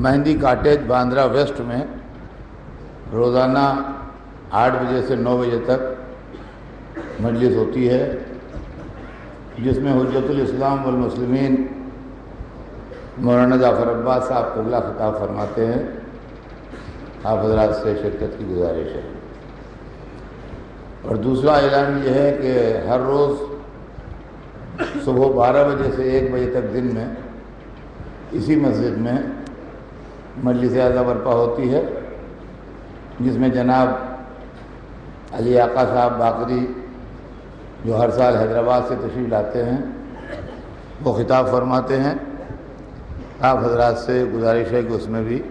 مہندی cottage Bandra waste میں روزانہ 8 بجے سے 9 بجے تک مجلس ہوتی ہے، جس میں حجت الاسلام والمسلمین مولانا جعفر عباس صاحب قبلہ خطاب فرماتے ہیں۔ آپ حضرات سے شرکت کی گزارش ہے۔ اور دوسرا اعلان یہ ہے کہ ہر روز صبح 12 بجے سے 1 بجے تک دن میں اسی مسجد میں مجلس اعلیٰ برپا ہوتی ہے، جس میں جناب علی آقا صاحب باقری جو ہر سال حیدرآباد سے تشریف لاتے ہیں وہ خطاب فرماتے ہیں۔ آپ حضرات سے گزارش ہے کہ اس میں بھی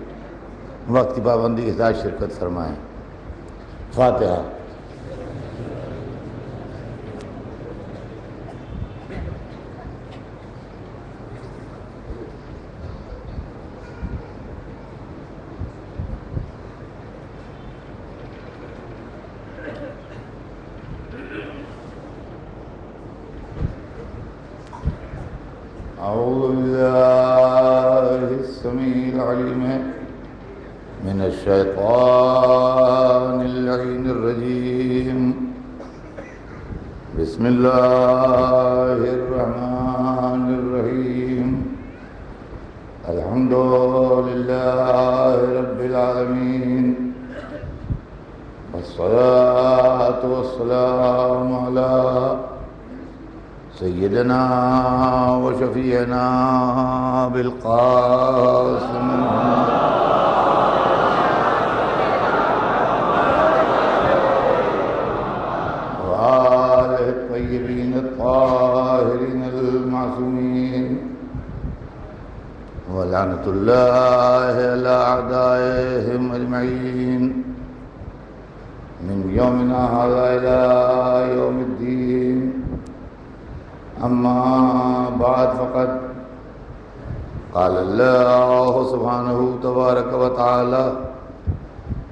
وقت کی پابندی کے ساتھ شرکت فرمائیں۔ فاتحہ۔ اعوذ باللہ السمیع العلیم من الشیطان اللعین الرجیم، بسم اللہ الرحمن الرحیم، الحمد للہ رب العالمین، والصلاة والسلام علی سیدنا و شفیعنا بالقاسم وآلہ الطیبین الطاہرین المعصومین، ولعنۃ اللہ علی اعدائہم اجمعین من یومنا ھذا الی یوم الدین۔ اما بعد فقد قال اللہ سبحانہ تبارک و تعالی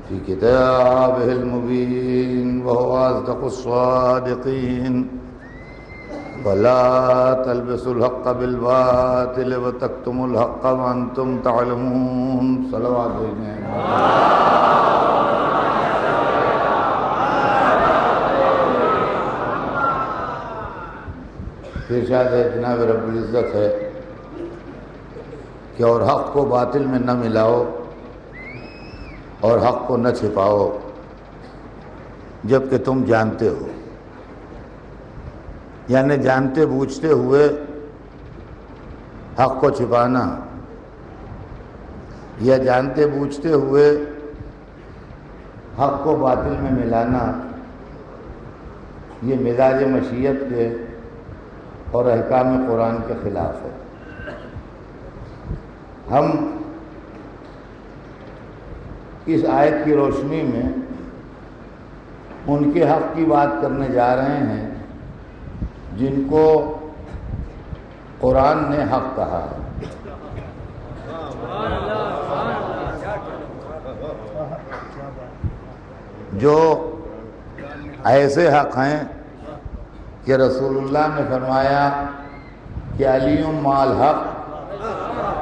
فی کتابہ المبین وهو اصدق الصادقین، ولا تلبسوا الحق بالباطل وتکتموا الحق وانتم تعلمون۔ صلوات بھیجیں۔ ارشاد ہے جناب رب العزت ہے کہ اور حق کو باطل میں نہ ملاؤ اور حق کو نہ چھپاؤ جبکہ تم جانتے ہو، یعنی جانتے بوجھتے ہوئے حق کو چھپانا یا جانتے بوجھتے ہوئے حق کو باطل میں ملانا، یہ مزاج مشیت کے اور احکام قرآن کے خلاف ہے۔ ہم اس آیت کی روشنی میں ان کے حق کی بات کرنے جا رہے ہیں جن کو قرآن نے حق کہا ہے۔ جو ایسے حق ہیں کہ رسول اللہ نے فرمایا کہ علی مع الحق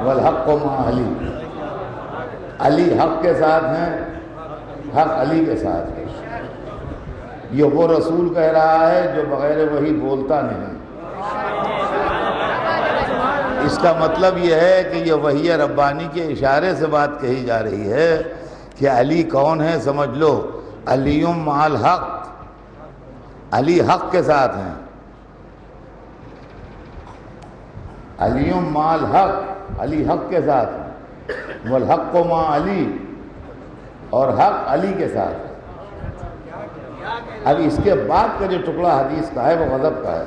والحق مع علی، علی حق کے ساتھ ہیں، حق علی کے ساتھ ہے۔ یہ وہ رسول کہہ رہا ہے جو بغیر وحی بولتا نہیں۔ اس کا مطلب یہ ہے کہ یہ وحی ربانی کے اشارے سے بات کہی جا رہی ہے کہ علی کون ہے، سمجھ لو علی مع الحق، علی حق کے ساتھ ہیں، علی مع الحق، علی حق کے ساتھ ہیں، والحق مع علی، اور حق علی کے ساتھ ہے۔ اب اس کے بعد کا جو ٹکڑا حدیث کا ہے وہ غضب کا ہے۔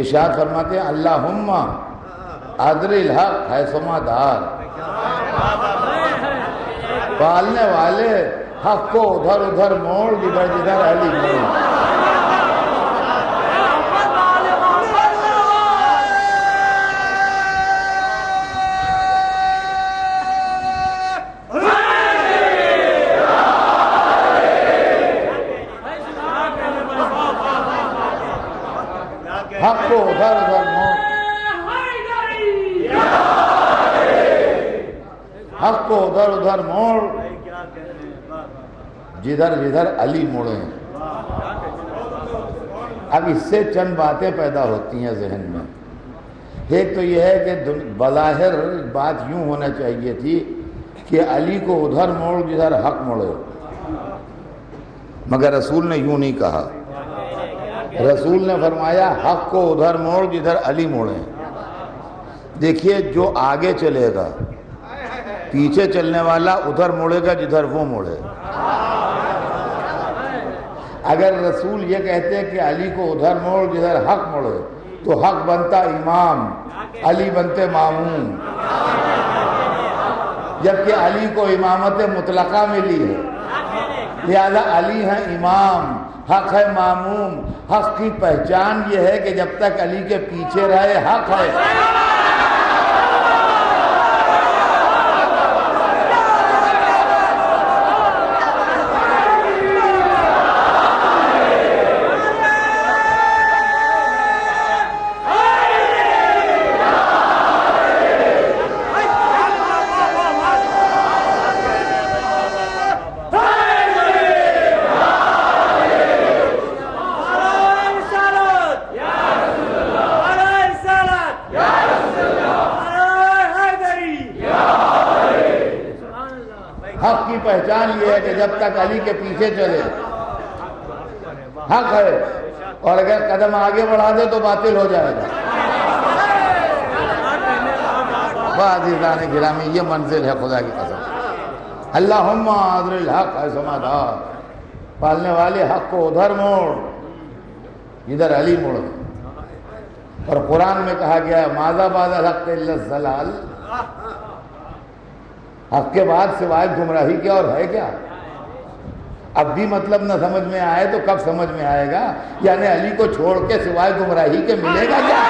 ارشاد فرماتے ہیں اللہم ادر الحق حیثما دار، پالنے والے حق کو ادھر ادھر موڑ جدھر جدھر علی موڑ۔ حق کو ادھر ادھر موڑ۔ کو ادھر ادھر موڑ جدھر جدھر علی مڑے. اب اس سے چند باتیں پیدا ہوتی ہیں ذہن میں. ایک تو یہ ہے کہ بظاہر بات یوں ہونا چاہیے تھی کہ علی کو ادھر موڑ جدھر حق مڑے، مگر رسول نے یوں نہیں کہا. رسول نے فرمایا حق کو ادھر موڑ جدھر علی موڑے. دیکھیے جو آگے چلے گا، پیچھے چلنے والا ادھر موڑے گا جدھر وہ موڑے. اگر رسول یہ کہتے ہیں کہ علی کو ادھر موڑ جدھر حق موڑے تو حق بنتا امام، علی بنتے ماموم، جبکہ علی کو امامت مطلقہ ملی ہے، لہذا علی ہے امام، حق ہے ماموم. حق کی پہچان یہ ہے کہ جب تک علی کے پیچھے رہے حق ہے. حق کی پہچان یہ ہے کہ جب تک علی کے پیچھے چلے حق ہے، اور اگر قدم آگے بڑھا دے تو باطل ہو جائے گا. عزیزان گرامی یہ منزل ہے خدا کی قسم. اللہم اذر الحق حیثما دار، پالنے والے حق کو ادھر موڑ جدھر علی موڑ. اور قرآن میں کہا گیا ہے ماذا بعد الحق الا الضلال، حق کے بعد سوائے گمراہی کیا اور ہے کیا. اب بھی مطلب نہ سمجھ میں آئے تو کب سمجھ میں آئے گا؟ یعنی علی کو چھوڑ کے سوائے گمراہی کے ملے گا کیا؟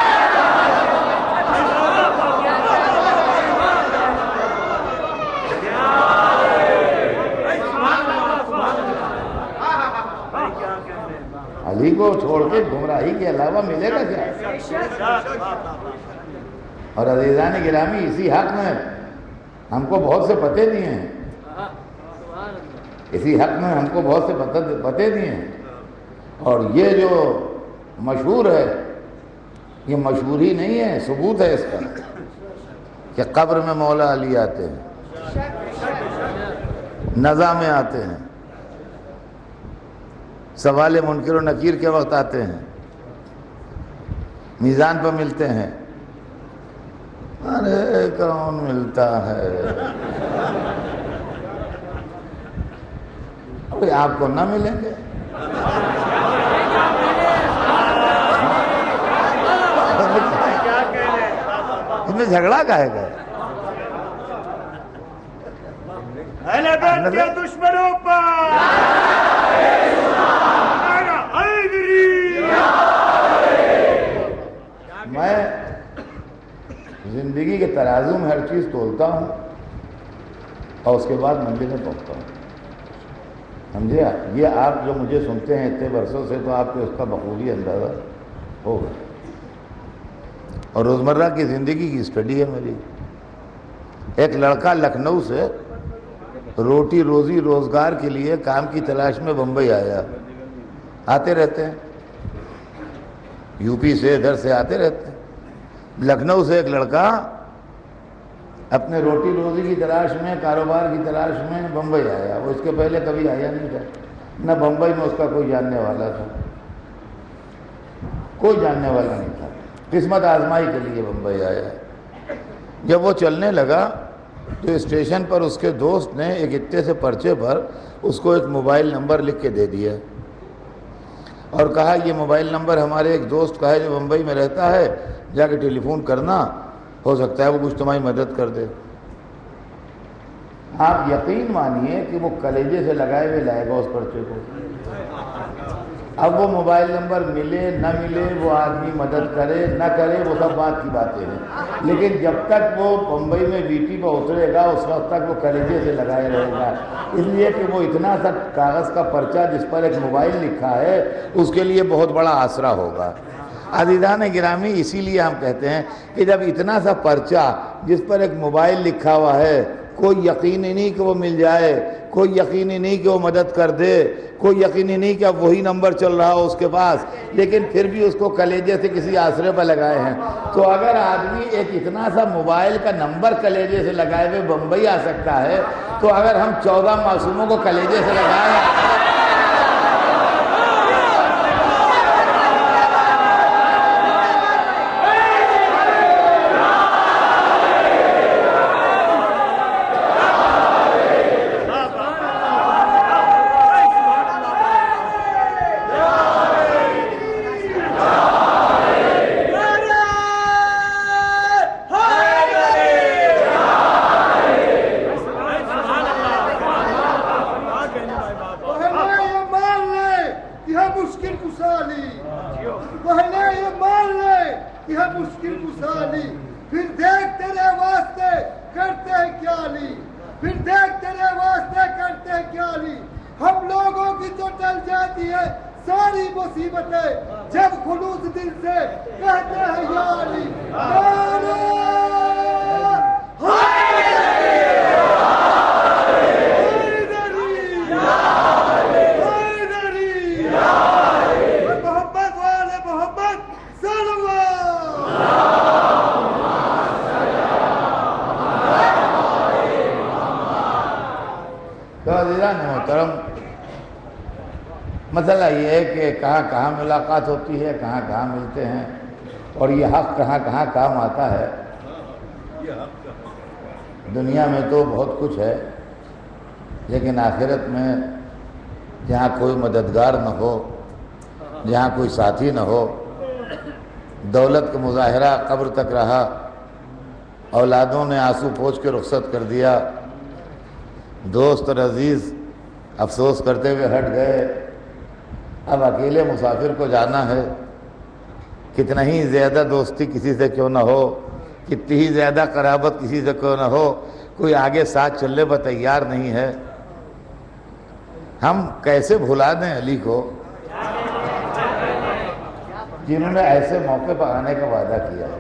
علی کو چھوڑ کے گمراہی کے علاوہ ملے گا کیا؟ اور عزیزان گرامی اسی حق میں ہم کو بہت سے پتے دیے ہیں، اسی حق میں ہم کو بہت سے پتے دیے ہیں. اور یہ جو مشہور ہے یہ مشہوری نہیں ہے، ثبوت ہے اس کا کہ قبر میں مولا علی آتے ہیں، نزا میں آتے ہیں، سوال منکر و نکیر کے وقت آتے ہیں، میزان پر ملتے ہیں. ارے کون ملتا ہے؟ ابھی آپ کو نہ ملیں گے. اس میں جھگڑا کہے گا؟ دشمنوں پر میں زندگی کے ترازو میں ہر چیز تولتا ہوں اور اس کے بعد منزل میں پہنچتا ہوں. سمجھے؟ یہ آپ جو مجھے سنتے ہیں اتنے برسوں سے تو آپ کو اس کا بخوبی اندازہ ہوگا. اور روزمرہ کی زندگی کی اسٹڈی ہے میری. ایک لڑکا لکھنؤ سے روٹی روزی روزگار کے لیے کام کی تلاش میں بمبئی آیا. آتے رہتے ہیں یو پی سے ادھر سے آتے رہتے ہیں. لکھنؤ سے ایک لڑکا اپنے روٹی روزی کی تلاش میں، کاروبار کی تلاش میں بمبئی آیا. وہ اس کے پہلے کبھی آیا نہیں تھا، نہ بمبئی میں اس کا کوئی جاننے والا تھا، کوئی جاننے والا نہیں تھا. قسمت آزمائی کے لیے بمبئی آیا. جب وہ چلنے لگا تو اسٹیشن پر اس کے دوست نے ایک اتے سے پرچے پر اس کو ایک موبائل نمبر لکھ کے دے دیا اور کہا یہ موبائل نمبر ہمارے ایک دوست کا ہے جو بمبئی میں رہتا ہے، جا کے ٹیلی فون کرنا، ہو سکتا ہے وہ کچھ تمہاری مدد کر دے. آپ یقین مانیے کہ وہ کلیجے سے لگائے ہوئے لائے گا اس پرچے کو. اب وہ موبائل نمبر ملے نہ ملے، وہ آدمی مدد کرے نہ کرے، وہ سب بات کی باتیں ہیں، لیکن جب تک وہ بمبئی میں وی ٹی پر اترے گا اس وقت تک وہ کلیجے سے لگائے رہے گا. اس لیے کہ وہ اتنا سا کاغذ کا پرچہ جس پر ایک موبائل لکھا ہے اس کے لیے بہت بڑا آسرا ہوگا. عزیزان گرامی اسی لیے ہم کہتے ہیں کہ جب اتنا سا پرچہ جس پر ایک موبائل لکھا ہوا ہے کوئی یقینی نہیں کہ وہ مل جائے، کوئی یقینی نہیں کہ وہ مدد کر دے، کوئی یقینی نہیں کہ اب وہی نمبر چل رہا ہو اس کے پاس، لیکن پھر بھی اس کو کلیجے سے کسی آسرے پر لگائے ہیں۔ تو اگر آدمی ایک اتنا سا موبائل کا نمبر کلیجے سے لگائے ہوئے بمبئی آ سکتا ہے، تو اگر ہم 14 معصوموں کو کلیجے سے لگائیں، پھر دیکھ تیرے واسطے کرتے ہیں کیا علی، پھر دیکھ تیرے واسطے کرتے ہیں کیا علی۔ ہم لوگوں کی تو ٹل جاتی ہے ساری مصیبتیں جب خلوص دل سے کہتے ہیں یا علی۔ محبت والے محبت صلی اللہ۔ تو عزیزان محترم، مسئلہ یہ ہے کہ کہاں کہاں ملاقات ہوتی ہے، کہاں کہاں ملتے ہیں، اور یہ حق کہاں کہاں کام آتا ہے۔ دنیا میں تو بہت کچھ ہے، لیکن آخرت میں جہاں کوئی مددگار نہ ہو، جہاں کوئی ساتھی نہ ہو، دولت کا مظاہرہ قبر تک رہا، اولادوں نے آنسو پوچھ کے رخصت کر دیا، دوست اور عزیز افسوس کرتے ہوئے ہٹ گئے، اب اکیلے مسافر کو جانا ہے۔ کتنا ہی زیادہ دوستی کسی سے کیوں نہ ہو، کتنی ہی زیادہ قرابت کسی سے کیوں نہ ہو، کوئی آگے ساتھ چلنے پر تیار نہیں ہے۔ ہم کیسے بھلا دیں علی کو جنہوں نے ایسے موقع پر آنے کا وعدہ کیا ہے۔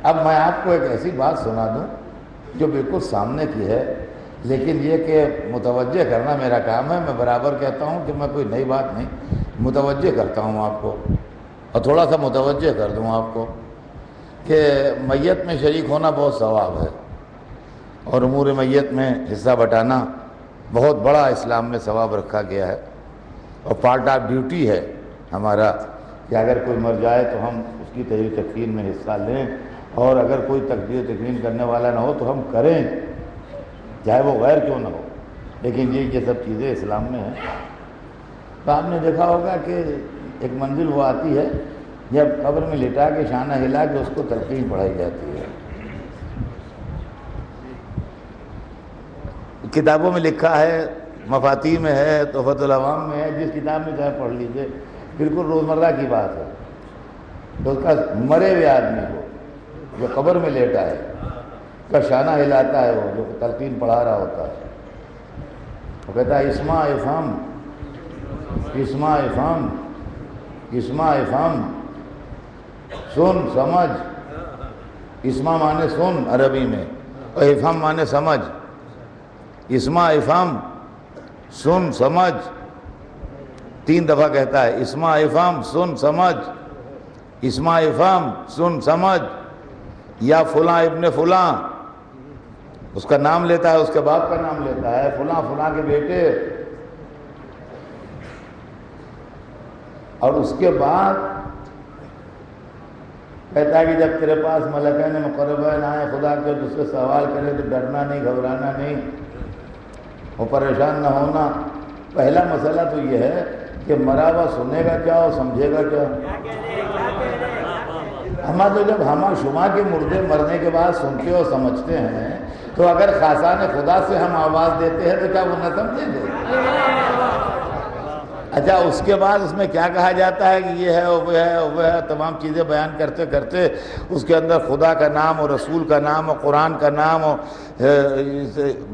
اب میں آپ کو ایک ایسی بات سنا دوں جو بالکل سامنے کی ہے، لیکن یہ کہ متوجہ کرنا میرا کام ہے۔ میں برابر کہتا ہوں کہ میں کوئی نئی بات نہیں، متوجہ کرتا ہوں آپ کو، اور تھوڑا سا متوجہ کر دوں آپ کو کہ میت میں شریک ہونا بہت ثواب ہے، اور امور میت میں حصہ بٹانا بہت بڑا اسلام میں ثواب رکھا گیا ہے، اور پارٹ آف ڈیوٹی ہے ہمارا کہ اگر کوئی مر جائے تو ہم اس کی تحریر تکفین میں حصہ لیں، اور اگر کوئی تکبیر تکفین کرنے والا نہ ہو تو ہم کریں، چاہے وہ غیر کیوں نہ ہو، لیکن یہ سب چیزیں اسلام میں ہیں۔ تو آپ نے دیکھا ہوگا کہ ایک منزل وہ آتی ہے جب قبر میں لٹا کے شانہ ہلا کے اس کو تلقین پڑھائی جاتی ہے۔ کتابوں میں لکھا ہے، مفاتیح میں ہے، تحفۃ العوام میں ہے، جس کتاب میں چاہے پڑھ لیجئے، بالکل روزمرہ کی بات ہے۔ تو اس کا مرے ہوئے آدمی کو جو قبر میں لیٹا ہے کا شانہ ہلاتا ہے، وہ جو تلقین پڑھا رہا ہوتا ہے، وہ کہتا ہے اسمع افہم اسمع افہم اسمع افہم، سن سمجھ۔ اسمع مانے سن عربی میں، اور افہم مانے سمجھ۔ اسمع افہم، سن سمجھ، 3 دفعہ کہتا ہے، اسمع افہم سن سمجھ، اسمع افہم سن سمجھ۔ یا فلاں ابن فلاں، اس کا نام لیتا ہے، اس کے باپ کا نام لیتا ہے، فلاں فلاں کے بیٹے، اور اس کے بعد کہتا ہے کہ جب تیرے پاس ملکین مقربین آئیں خدا کے تجھ سے سوال کریں تو ڈرنا نہیں، گھبرانا نہیں، اور پریشان نہ ہونا۔ پہلا مسئلہ تو یہ ہے کہ مرا ہوا سنے گا کیا اور سمجھے گا کیا؟ ہما تو جب ہما شما کے مردے مرنے کے بعد سنتے اور سمجھتے ہیں، تو اگر خاصان خدا سے ہم آواز دیتے ہیں تو کیا وہ نہ سمجھیں گے؟ اچھا، اس کے بعد اس میں کیا کہا جاتا ہے کہ یہ ہے وہ ہے وہ ہے، تمام چیزیں بیان کرتے کرتے اس کے اندر خدا کا نام اور رسول کا نام اور قرآن کا نام اور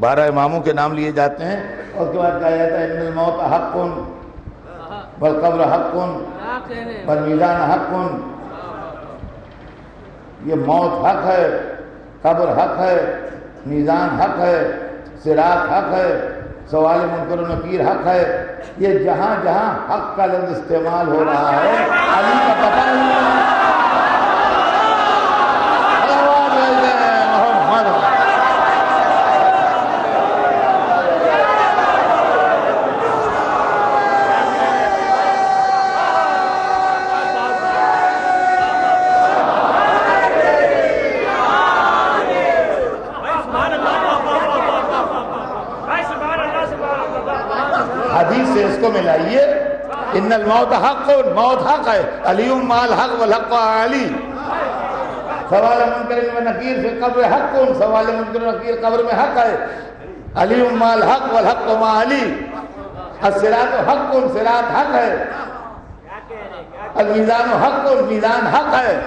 12 اماموں کے نام لیے جاتے ہیں، اور اس کے بعد کہا جاتا ہے ان الموت حق والقبر حق والمیزان حق۔ یہ موت حق ہے، قبر حق ہے، میزان حق ہے، صراط حق ہے، سوال منکر و نکیر حق ہے. یہ جہاں جہاں حق کا لفظ استعمال ہو رہا ہے علی کا پتہ نہیں ہے. حدیث سے اس کو ملائیے. ان الموت حق، موت حق ہے. علی مال حق والحق علی. سوال منکر و نکیر فی قبر حق، سوال منکر و نکیر قبر میں حق ہے. علی مال حق والحق مع علی. الصراط حق، صراط حق ہے. المیزان حق، میزان حق ہے.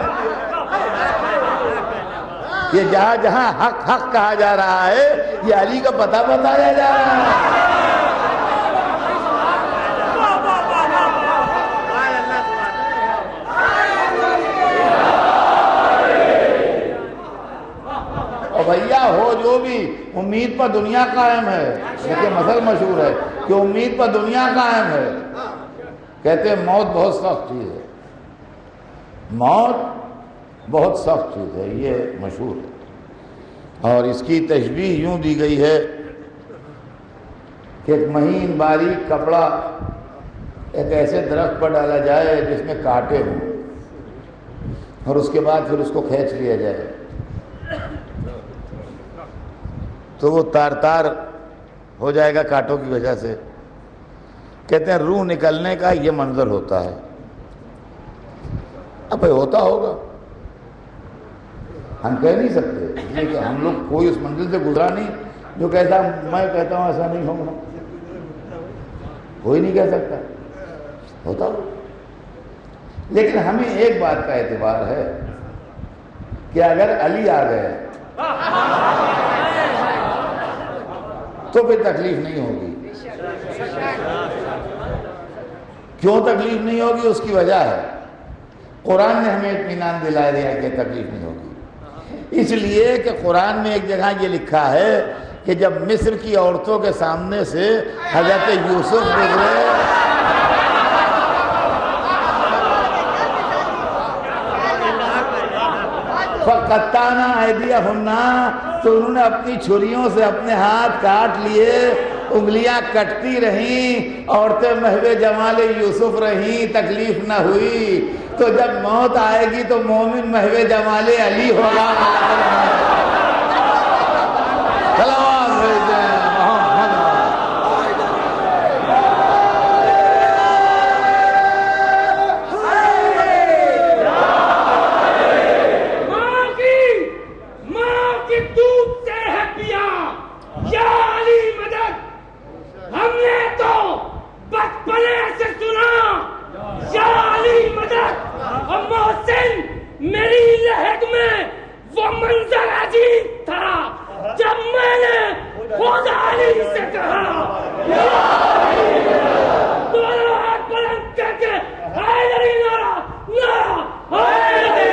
یہ جہاں جہاں حق حق کہا جا رہا ہے یہ علی کا پتہ بتایا جا رہا ہے. بھیا ہو جو بھی، امید پر دنیا قائم ہے. لیکن مثل مشہور ہے کہ امید پر دنیا قائم ہے. کہتے ہیں موت بہت سخت چیز ہے، موت بہت سخت چیز ہے، یہ مشہور ہے. اور اس کی تشبیہ یوں دی گئی ہے کہ ایک مہین باریک کپڑا ایک ایسے درخت پر ڈالا جائے جس میں کانٹے ہوں، اور اس کے بعد پھر اس کو کھینچ لیا جائے تو وہ تار تار ہو جائے گا کانٹوں کی وجہ سے. کہتے ہیں روح نکلنے کا یہ منظر ہوتا ہے. اب بھائی ہوتا ہوگا، ہم کہہ نہیں سکتے، اس لیے کہ ہم لوگ کوئی اس منزل سے گزرا نہیں جو کہتا میں کہتا ہوں ایسا نہیں ہوگا. کوئی نہیں کہہ سکتا، ہوتا ہوگا. لیکن ہمیں ایک بات کا اعتبار ہے کہ اگر علی آ گئے تو پھر تکلیف نہیں ہوگی. کیوں تکلیف نہیں ہوگی؟ اس کی وجہ ہے قرآن نے ہمیں اطمینان دلا دیا کہ تکلیف نہیں ہوگی. اس لیے کہ قرآن میں ایک جگہ یہ لکھا ہے کہ جب مصر کی عورتوں کے سامنے سے حضرت یوسف گزرے فَقَطَّعْنَا أَيْدِيَهُنَّ، تو انہوں نے اپنی چھریوں سے اپنے ہاتھ کاٹ لیے. انگلیاں کٹتی رہیں، عورتیں محو جمال یوسف رہیں، تکلیف نہ ہوئی. تو جب موت آئے گی تو مومن محو جمال علی ہوگا. میری لہد میں وہ منظر عجیب تھا جب میں نے خود علی سے کہا دونوں ہاتھ بلند کر کے حیدری نعرہ نعرہ حیدری.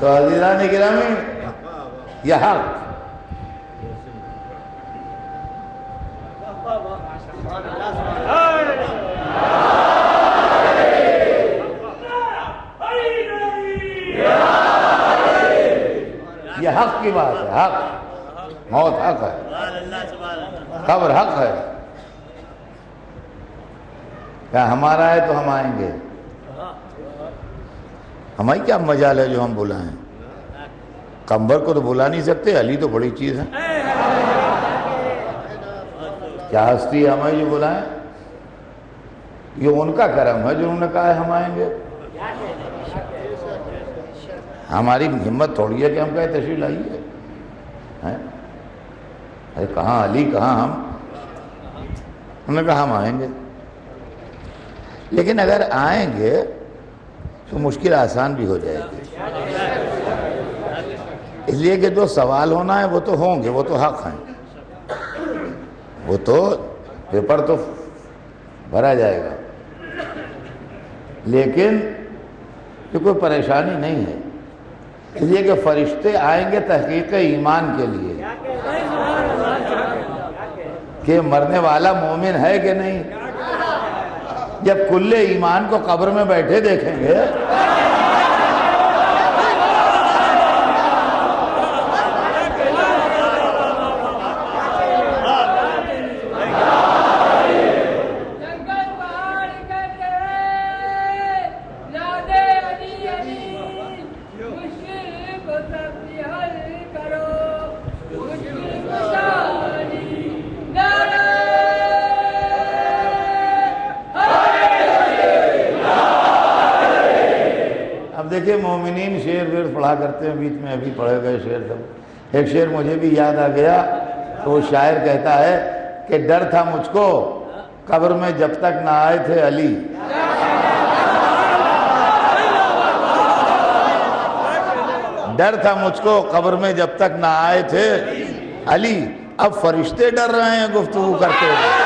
تو عزیزان گرامی یہ حق یہ حق کی بات ہے. حق، موت حق ہے، قبر حق ہے. کیا ہمارا ہے تو ہم آئیں گے. ہماری کیا مجال ہے جو ہم بلائیں؟ قمبر کو تو بلا نہیں سکتے، علی تو بڑی چیز ہے. کیا ہستی ہے ہمیں جو بلائیں؟ یہ ان کا کرم ہے جو انہوں نے کہا ہے ہم آئیں گے. ہماری ہمت تھوڑی ہے کہ ہم کہیں تشریف لائیے. ارے کہاں علی، کہاں ہم؟ انہوں نے کہا ہم آئیں گے. لیکن اگر آئیں گے تو مشکل آسان بھی ہو جائے گی. اس لیے کہ جو سوال ہونا ہے وہ تو ہوں گے، وہ تو حق ہیں. وہ تو پیپر تو بھرا جائے گا، لیکن یہ کوئی پریشانی نہیں ہے، اس لیے کہ فرشتے آئیں گے تحقیق ایمان کے لیے کہ مرنے والا مومن ہے کہ نہیں۔ جب کل ایمان کو قبر میں بیٹھے دیکھیں گے دیکھیں مومنین شعر ویر پڑھا کرتے ہیں، بیچ میں ابھی پڑھے گئے شعر سب۔ ایک شعر مجھے بھی یاد آ گیا، تو وہ شاعر کہتا ہے کہ ڈر تھا مجھ کو قبر میں جب تک نہ آئے تھے علی، ڈر تھا مجھ کو قبر میں جب تک نہ آئے تھے علی، اب فرشتے ڈر رہے ہیں گفتگو کرتے ہوئے۔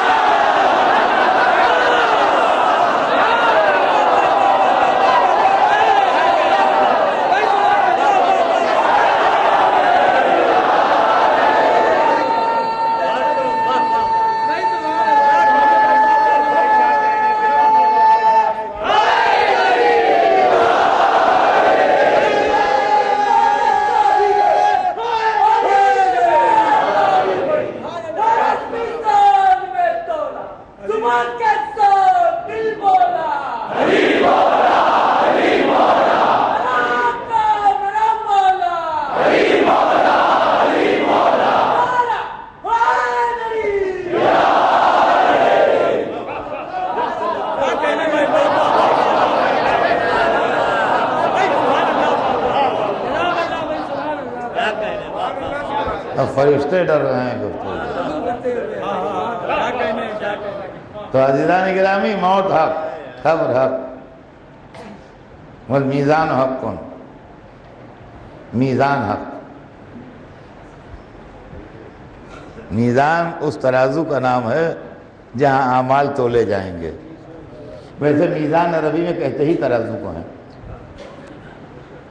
فرشتے ڈر رہے ہیں گفتگو۔ تو عزیزان گرامی، موت حق، قبر حق، والمیزان حق کن، میزان حق۔ میزان اس ترازو کا نام ہے جہاں اعمال تولے جائیں گے۔ ویسے میزان عربی میں کہتے ہی ترازو کو ہیں،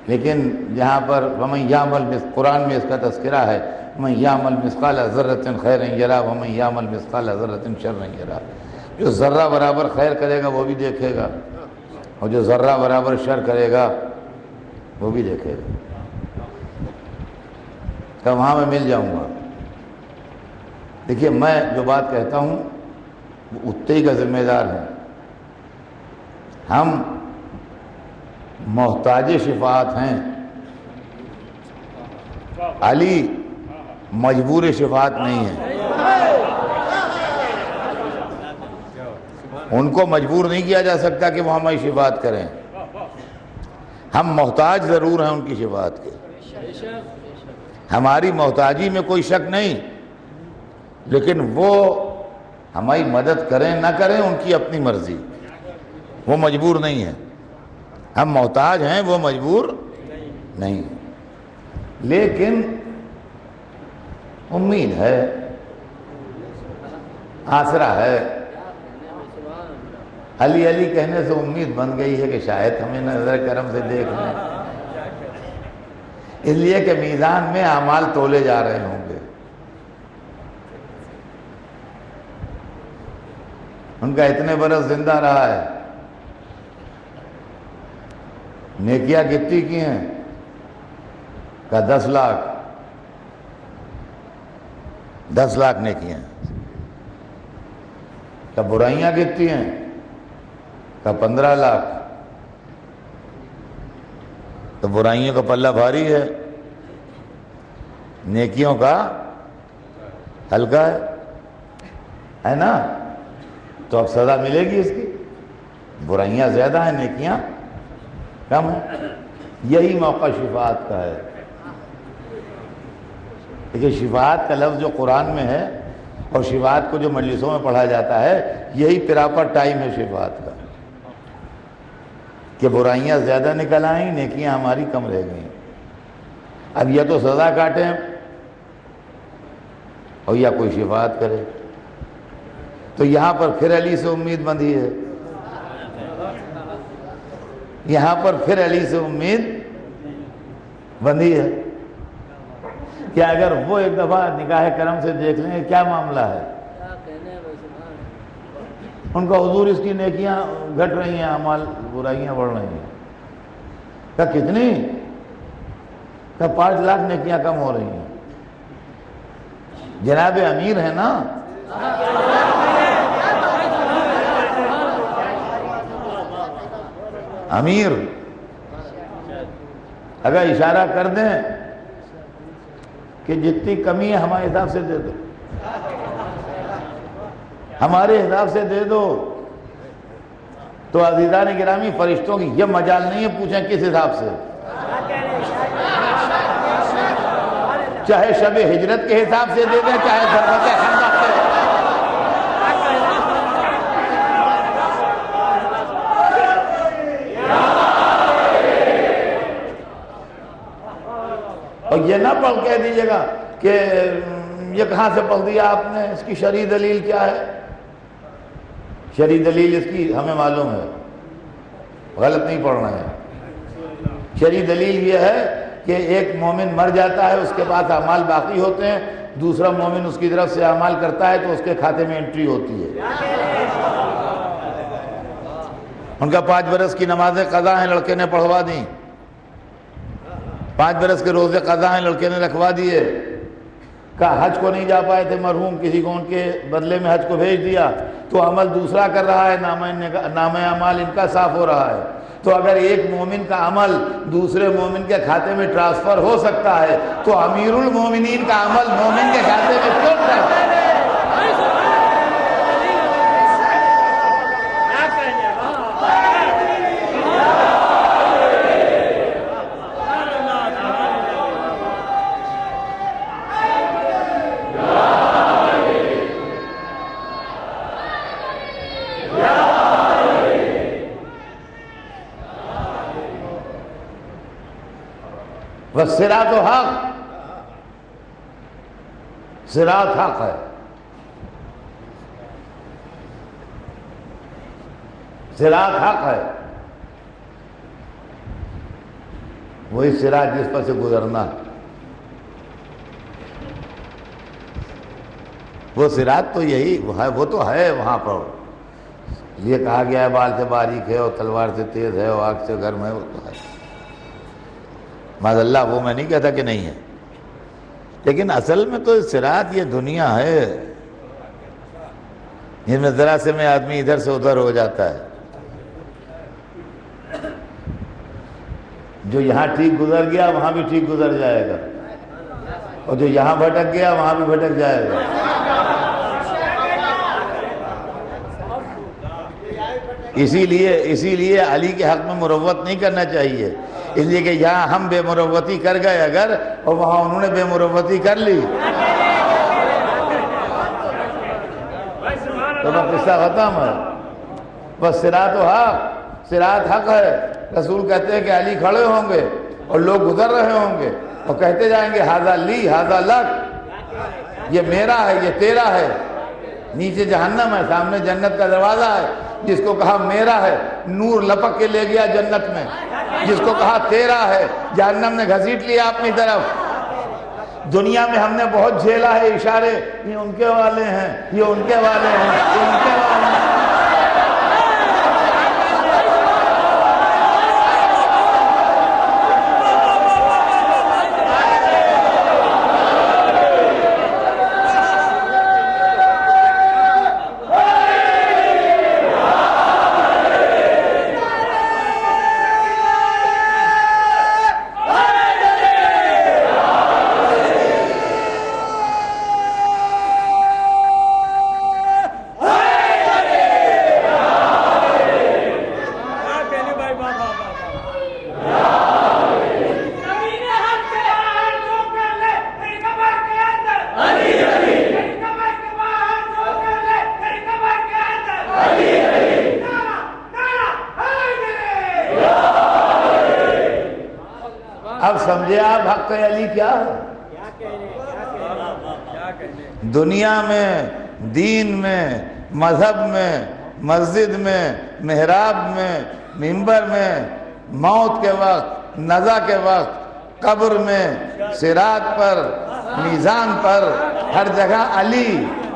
لیکن جہاں پر وَمَن يَعْمَلْ، قرآن میں اس کا تذکرہ ہے، وَمَن يَعْمَلْ مِثْقَالَ ذَرَّةٍ خَيْرًا يَرَهُ وَمَن يَعْمَلْ مِثْقَالَ ذَرَّةٍ شَرًّا يَرَهُ۔ جو ذرہ برابر خیر کرے گا وہ بھی دیکھے گا، اور جو ذرہ برابر شر کرے گا وہ بھی دیکھے گا۔ تو وہاں میں مل جاؤں گا۔ دیکھیے، میں جو بات کہتا ہوں وہ اتنے کا ذمہ دار ہے۔ ہم محتاج شفاعت ہیں، علی مجبور شفاعت نہیں ہے۔ ان کو مجبور نہیں کیا جا سکتا کہ وہ ہماری شفاعت کریں، ہم محتاج ضرور ہیں ان کی شفاعت کے۔ ہماری محتاجی میں کوئی شک نہیں، لیکن وہ ہماری مدد کریں نہ کریں ان کی اپنی مرضی، وہ مجبور نہیں ہے۔ ہم محتاج ہیں، وہ مجبور نہیں، لیکن امید ہے، آسرا ہے۔ علی علی کہنے سے امید بن گئی ہے کہ شاید ہمیں نظر کرم سے دیکھ لیں، اس لیے کہ میزان میں اعمال تولے جا رہے ہوں گے۔ ان کا اتنے برس زندہ رہا ہے، نیکیاں کتنی کی ہیں؟ کا 10 لاکھ، 10 لاکھ نیکیاں۔ کا برائیاں کتنی ہیں؟ کا 15 لاکھ۔ تو برائیوں کا پلہ بھاری ہے، نیکیوں کا ہلکا ہے نا؟ تو اب سزا ملے گی اس کی۔ برائیاں زیادہ ہیں، نیکیاں کم ہیں۔ یہی موقع شفاعت کا ہے۔ دیکھیں، شفاعت کا لفظ جو قرآن میں ہے اور شفاعت کو جو مجلسوں میں پڑھا جاتا ہے، یہی پراپر ٹائم ہے شفاعت کا، کہ برائیاں زیادہ نکل آئیں، نیکیاں ہماری کم رہ گئیں۔ اب یا تو سزا کاٹیں اور یا کوئی شفاعت کرے۔ تو یہاں پر پھر علی سے امید بندھی ہے، یہاں پر پھر علی سے امید بندھی ہے کہ اگر وہ ایک دفعہ نگاہ کرم سے دیکھ لیں کہ کیا معاملہ ہے، ان کا حضور اس کی نیکیاں گھٹ رہی ہیں، اعمال برائیاں بڑھ رہی ہیں، کہا کتنی؟ کہا 5 لاکھ نیکیاں کم ہو رہی ہیں۔ جناب امیر ہے نا، امیر اگر اشارہ کر دیں کہ جتنی کمی ہے ہمارے حساب سے دے دو، ہمارے حساب سے دے دو، تو عزیزان گرامی فرشتوں کی یہ مجال نہیں ہے پوچھیں کس حساب سے، چاہے شب ہجرت کے حساب سے دے دیں، چاہے ضربت خندق کے۔ اور یہ نہ پڑھ کہہ دیجیے گا کہ یہ کہاں سے پڑھ دیا آپ نے، اس کی شرعی دلیل کیا ہے؟ شرعی دلیل اس کی ہمیں معلوم ہے، غلط نہیں پڑھ رہے ہیں۔ شرعی دلیل یہ ہے کہ ایک مومن مر جاتا ہے، اس کے بعد اعمال باقی ہوتے ہیں، دوسرا مومن اس کی طرف سے اعمال کرتا ہے تو اس کے کھاتے میں انٹری ہوتی ہے۔ ان کا 5 برس کی نمازیں قضا ہیں، لڑکے نے پڑھوا دیں، 5 برس کے روزے قضا ہیں، لڑکے نے رکھوا دیے۔ کہا حج کو نہیں جا پائے تھے مرحوم، کسی کو ان کے بدلے میں حج کو بھیج دیا، تو عمل دوسرا کر رہا ہے، نامہ اعمال ان کا صاف ہو رہا ہے۔ تو اگر ایک مومن کا عمل دوسرے مومن کے کھاتے میں ٹرانسفر ہو سکتا ہے تو امیر المومنین کا عمل مومن کے کھاتے میں کیوں ٹرانسفر؟ والصراط حق، صراط حق ہے، صراط حق ہے، وہی صراط جس پر سے گزرنا، وہ صراط تو یہی ہے، وہ تو ہے وہاں پر، یہ کہا گیا ہے بال سے باریک ہے اور تلوار سے تیز ہے اور آگ سے گرم ہے، وہ تو ہے، معاذ اللہ وہ میں نہیں کہتا کہ نہیں ہے، لیکن اصل میں تو صراط یہ دنیا ہے جن میں ذرا سے میں آدمی ادھر سے ادھر ہو جاتا ہے، جو یہاں ٹھیک گزر گیا وہاں بھی ٹھیک گزر جائے گا، اور جو یہاں بھٹک گیا وہاں بھی بھٹک جائے گا۔ اسی لیے علی کے حق میں مروت نہیں کرنا چاہیے، اس لیے کہ یہاں ہم بے مروتی کر گئے اگر، اور وہاں انہوں نے بے مروتی کر لی تو وہ قصہ ختم ہے۔ بس صراط و حق، صراط حق ہے۔ رسول کہتے ہیں کہ علی کھڑے ہوں گے اور لوگ گزر رہے ہوں گے اور کہتے جائیں گے ھذا لی ھذا لک، یہ میرا ہے یہ تیرا ہے۔ نیچے جہنم ہے، سامنے جنت کا دروازہ ہے، جس کو کہا میرا ہے نور لپک کے لے گیا جنت میں، جس کو کہا تیرا ہے جہنم نے گھسیٹ لیا اپنی طرف۔ دنیا میں ہم نے بہت جھیلا ہے اشارے، یہ ان کے والے ہیں، یہ ان کے والے ہیں، یہ ان کے والے ہیں۔ اب سمجھے آپ حق علی کیا ہے؟ دنیا میں، دین میں، مذہب میں، مسجد میں، محراب میں، منبر میں، موت کے وقت، نزا کے وقت، قبر میں، صراط پر، میزان پر، ہر جگہ علی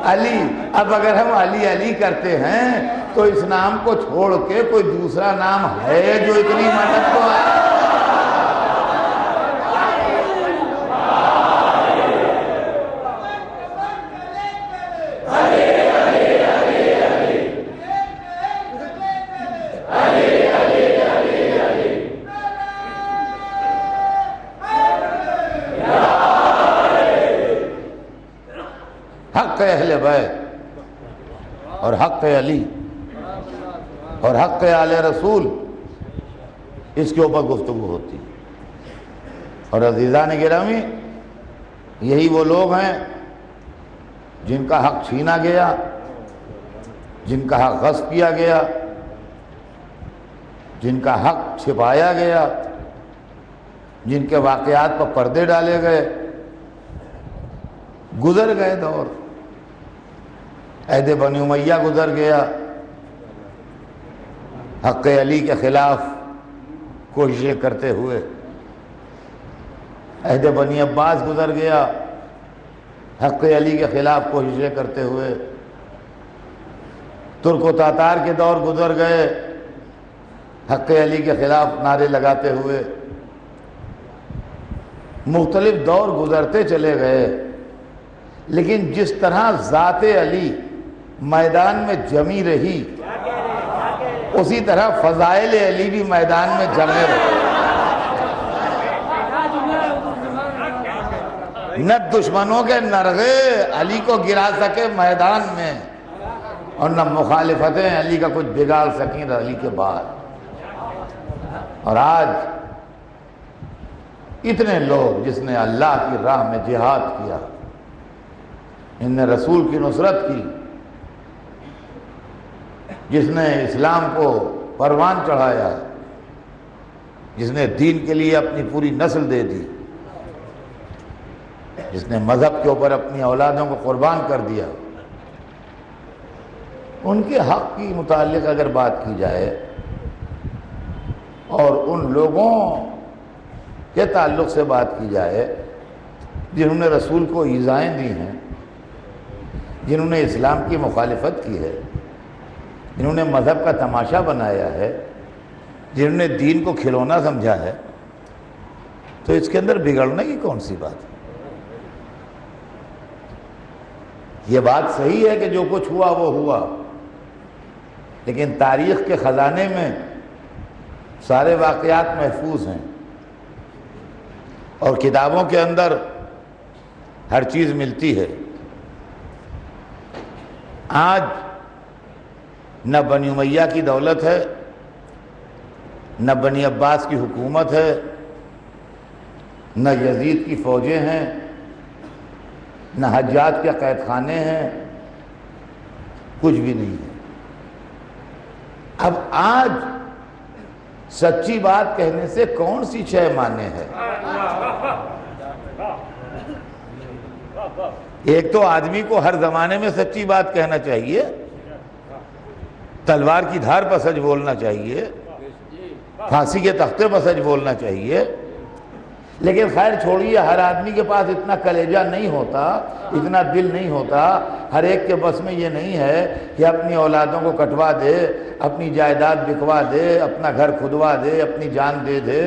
علی۔ اب اگر ہم علی علی کرتے ہیں تو اس نام کو چھوڑ کے کوئی دوسرا نام ہے جو اتنی مدد کو آئے؟ حق اہل بیت اور حق علی اور حق آل رسول، اس کے اوپر گفتگو ہوتی ہے۔ اور عزیزان گرامی، یہی وہ لوگ ہیں جن کا حق چھینا گیا، جن کا حق غصب کیا گیا، جن کا حق چھپایا گیا، جن کے واقعات پر پردے ڈالے گئے۔ گزر گئے دور، عہد بنی امیہ گزر گیا، حق علی کے خلاف کوششیں کرتے ہوئے، عہد بنی عباس گزر گیا، حق علی کے خلاف کوششیں کرتے ہوئے، ترک و تاتار کے دور گزر گئے، حق علی کے خلاف نعرے لگاتے ہوئے۔ مختلف دور گزرتے چلے گئے، لیکن جس طرح ذات علی میدان میں جمی رہی، اسی طرح فضائل علی بھی میدان میں جمے رہے۔ نہ دشمنوں کے نرغے علی کو گرا سکے میدان میں، اور نہ مخالفتیں علی کا کچھ بگاڑ سکیں علی کے بعد۔ اور آج اتنے لوگ جس نے اللہ کی راہ میں جہاد کیا، ان نے رسول کی نصرت کی، جس نے اسلام کو پروان چڑھایا، جس نے دین کے لیے اپنی پوری نسل دے دی، جس نے مذہب کے اوپر اپنی اولادوں کو قربان کر دیا، ان کے حق کی متعلق اگر بات کی جائے اور ان لوگوں کے تعلق سے بات کی جائے جنہوں نے رسول کو ایذائیں دی ہیں، جنہوں نے اسلام کی مخالفت کی ہے، جنہوں نے مذہب کا تماشا بنایا ہے، جنہوں نے دین کو کھلونا سمجھا ہے، تو اس کے اندر بگڑنے کی کون سی بات ہے؟ یہ بات صحیح ہے کہ جو کچھ ہوا وہ ہوا، لیکن تاریخ کے خزانے میں سارے واقعات محفوظ ہیں، اور کتابوں کے اندر ہر چیز ملتی ہے۔ آج نہ بنی امیہ کی دولت ہے، نہ بنی عباس کی حکومت ہے، نہ یزید کی فوجیں ہیں، نہ حجاج کے قید خانے ہیں، کچھ بھی نہیں ہے۔ اب آج سچی بات کہنے سے کون سی شے مانے ہے؟ ایک تو آدمی کو ہر زمانے میں سچی بات کہنا چاہیے، تلوار کی دھار پر سچ بولنا چاہیے، پھانسی کے تختے پر سچ بولنا چاہیے، لیکن خیر چھوڑیے، ہر آدمی کے پاس اتنا کلیجہ نہیں ہوتا، اتنا دل نہیں ہوتا، ہر ایک کے بس میں یہ نہیں ہے کہ اپنی اولادوں کو کٹوا دے، اپنی جائیداد بکوا دے، اپنا گھر کھدوا دے، اپنی جان دے دے۔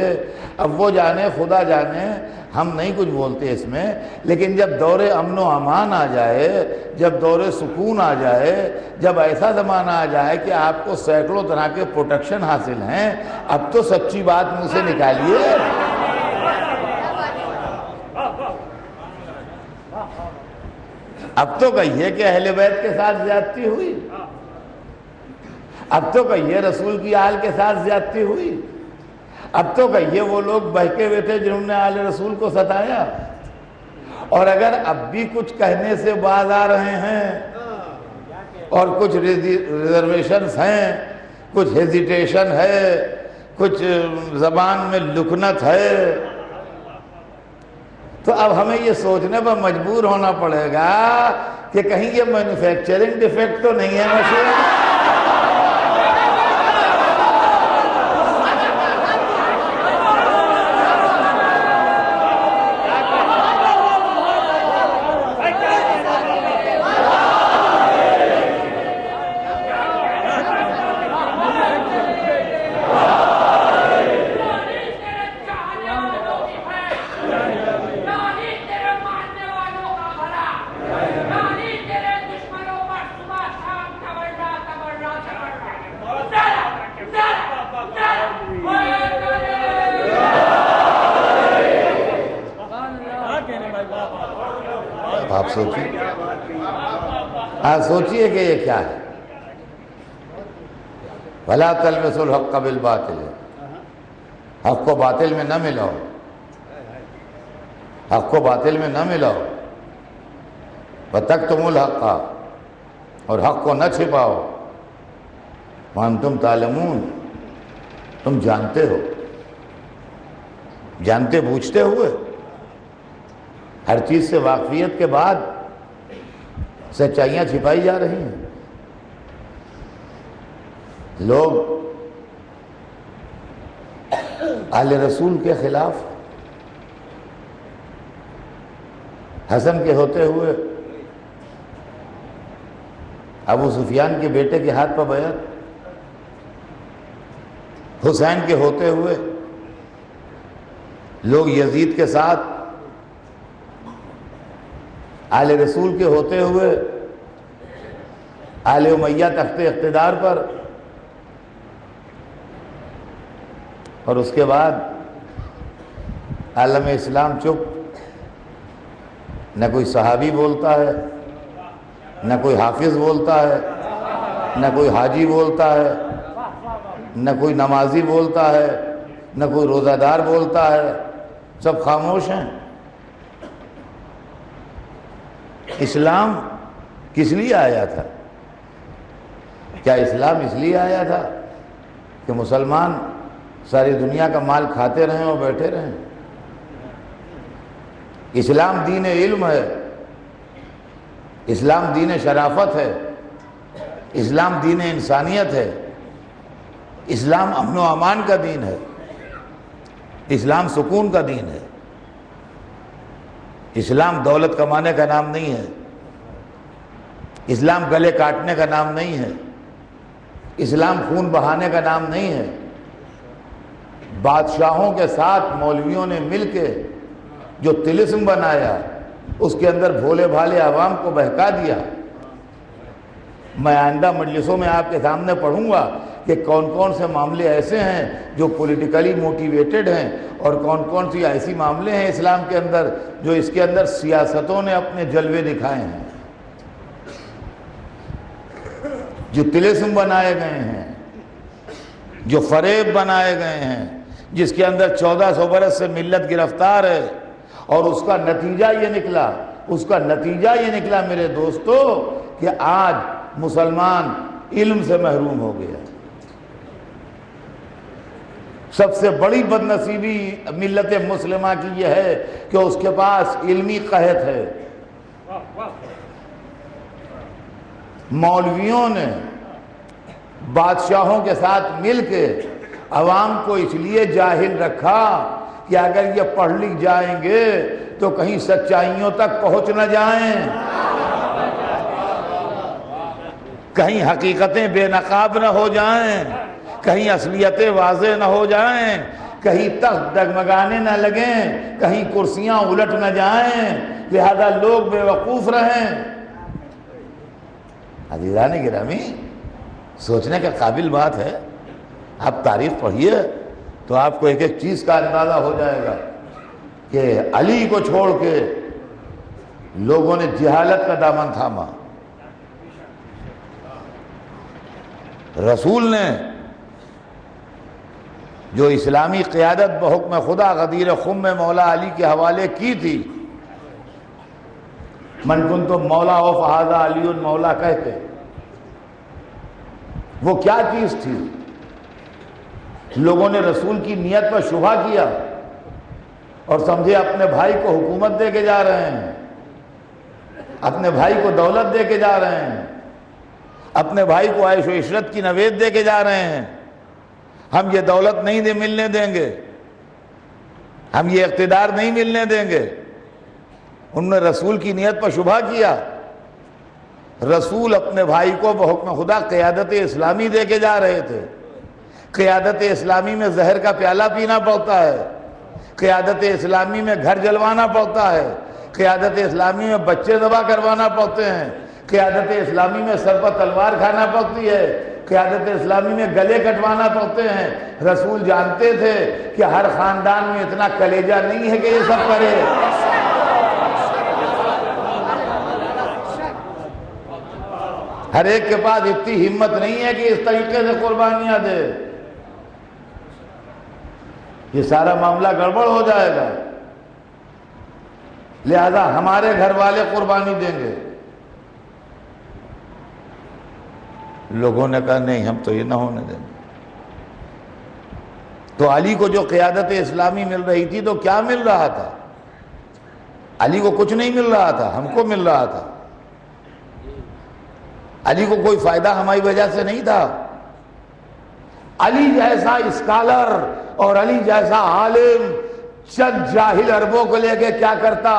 اب وہ جانے، خدا جانے، ہم نہیں کچھ بولتے اس میں، لیکن جب دور امن و امان آ جائے، جب دور سکون آ جائے، جب ایسا زمانہ آ جائے کہ آپ کو سینکڑوں طرح کے پروٹیکشن حاصل ہیں، اب تو سچی بات منہ سے نکالیے۔ اب تو کہیے کہ اہل بیت کے ساتھ زیادتی ہوئی، اب تو کہیے رسول کی آل کے ساتھ زیادتی ہوئی، اب تو کہیے وہ لوگ بہکے ہوئے تھے جنہوں نے آل رسول کو ستایا۔ اور اگر اب بھی کچھ کہنے سے باز آ رہے ہیں اور کچھ ریزرویشنز ہیں، کچھ ہیزیٹیشن ہے، کچھ زبان میں لکنت ہے، تو اب ہمیں یہ سوچنے پر مجبور ہونا پڑے گا کہ کہیں یہ مینوفیکچرنگ ڈیفیکٹ تو نہیں ہے مشین؟ آپ سوچئے کہ یہ کیا ہے؟ وَلَا تَلْبِسُوا الْحَقَّ بِالْبَاطِلِ، حق کو باطل میں نہ ملاؤ، حق کو باطل میں نہ ملاؤ، وَتَكْتُمُوا الْحَقَّ، اور حق کو نہ چھپاؤ، وَأَنْتُمْ تَعْلَمُونَ، تم جانتے ہو، جانتے بوجھتے ہوئے ہر چیز سے واقفیت کے بعد سچائیاں چھپائی جا رہی ہیں۔ لوگ آل رسول کے خلاف، حسن کے ہوتے ہوئے ابو سفیان کے بیٹے کے ہاتھ پر بیعت، حسین کے ہوتے ہوئے لوگ یزید کے ساتھ، آل رسول کے ہوتے ہوئے آل امیہ تخت اقتدار پر، اور اس کے بعد عالم اسلام چپ، نہ کوئی صحابی بولتا ہے، نہ کوئی حافظ بولتا ہے، نہ کوئی حاجی بولتا ہے، نہ کوئی نمازی بولتا ہے، نہ کوئی روزہ دار بولتا ہے، سب خاموش ہیں۔ اسلام کس لیے آیا تھا؟ کیا اسلام اس لیے آیا تھا کہ مسلمان ساری دنیا کا مال کھاتے رہیں اور بیٹھے رہیں؟ اسلام دین علم ہے، اسلام دین شرافت ہے، اسلام دین انسانیت ہے، اسلام امن و امان کا دین ہے، اسلام سکون کا دین ہے، اسلام دولت کمانے کا نام نہیں ہے، اسلام گلے کاٹنے کا نام نہیں ہے، اسلام خون بہانے کا نام نہیں ہے۔ بادشاہوں کے ساتھ مولویوں نے مل کے جو طلسم بنایا، اس کے اندر بھولے بھالے عوام کو بہکا دیا۔ میں آئندہ مجلسوں میں آپ کے سامنے پڑھوں گا کہ کون کون سے معاملے ایسے ہیں جو پولیٹیکلی موٹیویٹڈ ہیں، اور کون کون سی ایسی معاملے ہیں اسلام کے اندر جو اس کے اندر سیاستوں نے اپنے جلوے دکھائے ہیں، جو طلسم بنائے گئے ہیں، جو فریب بنائے گئے ہیں، جس کے اندر 1400 برس سے ملت گرفتار ہے، اور اس کا نتیجہ یہ نکلا میرے دوستو کہ آج مسلمان علم سے محروم ہو گیا۔ سب سے بڑی بدنصیبی ملت مسلمہ کی یہ ہے کہ اس کے پاس علمی قحط ہے۔ مولویوں نے بادشاہوں کے ساتھ مل کے عوام کو اس لیے جاہل رکھا کہ اگر یہ پڑھ لکھ جائیں گے تو کہیں سچائیوں تک پہنچ نہ جائیں، کہیں حقیقتیں بے نقاب نہ ہو جائیں، کہیں اصلیتیں واضح نہ ہو جائیں، کہیں تخت ڈگمگانے نہ لگیں، کہیں کرسیاں الٹ نہ جائیں، لہذا لوگ بے وقوف رہیں۔ عزیزان گرامی، سوچنے کا قابل بات ہے۔ آپ تاریخ پڑھیے تو آپ کو ایک ایک چیز کا اندازہ ہو جائے گا کہ علی کو چھوڑ کے لوگوں نے جہالت کا دامن تھاما، رسول نے جو اسلامی قیادت بحکم خدا غدیر خم مولا علی کے حوالے کی تھی، من کنتم مولا و فہذا علی مولا کہہ کے، وہ کیا چیز تھی؟ لوگوں نے رسول کی نیت پر شبہ کیا اور سمجھے اپنے بھائی کو حکومت دے کے جا رہے ہیں، اپنے بھائی کو دولت دے کے جا رہے ہیں، اپنے بھائی کو عیش و عشرت کی نوید دے کے جا رہے ہیں۔ ہم یہ دولت نہیں ملنے دیں گے، ہم یہ اقتدار نہیں ملنے دیں گے۔ انہوں نے رسول کی نیت پر شبہ کیا۔ رسول اپنے بھائی کو بحکم خدا قیادت اسلامی دے کے جا رہے تھے۔ قیادت اسلامی میں زہر کا پیالہ پینا پڑتا ہے، قیادت اسلامی میں گھر جلوانا پڑتا ہے، قیادت اسلامی میں بچے ذبح کروانا پڑتے ہیں، قیادت اسلامی میں سر پر تلوار کھانا پڑتی ہے، قیادت اسلامی میں گلے کٹوانا پڑتے ہیں۔ رسول جانتے تھے کہ ہر خاندان میں اتنا کلیجہ نہیں ہے کہ یہ سب کرے۔ ہر ایک کے پاس اتنی ہمت نہیں ہے کہ اس طریقے سے قربانیاں دے۔ یہ سارا معاملہ گڑبڑ ہو جائے گا، لہذا ہمارے گھر والے قربانی دیں گے۔ لوگوں نے کہا نہیں، ہم تو یہ نہ ہونے دیں گے۔ تو علی کو جو قیادت اسلامی مل رہی تھی تو کیا مل رہا تھا؟ علی کو کچھ نہیں مل رہا تھا، ہم کو مل رہا تھا۔ علی کو کوئی فائدہ ہماری وجہ سے نہیں تھا۔ علی جیسا اسکالر اور علی جیسا عالم چند جاہل عربوں کو لے کے کیا کرتا؟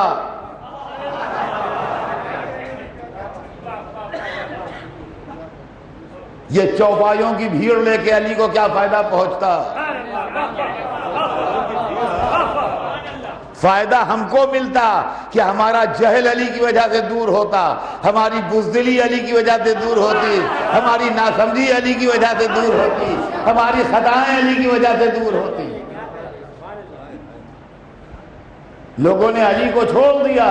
یہ چوپایوں کی بھیڑ لے کے علی کو کیا فائدہ پہنچتا؟ فائدہ ہم کو ملتا کہ ہمارا جہل علی کی وجہ سے دور ہوتا، ہماری بزدلی علی کی وجہ سے دور ہوتی، ہماری ناسمجھی علی کی وجہ سے دور ہوتی، ہماری خطائیں علی کی وجہ سے دور ہوتی۔ لوگوں نے علی کو چھوڑ دیا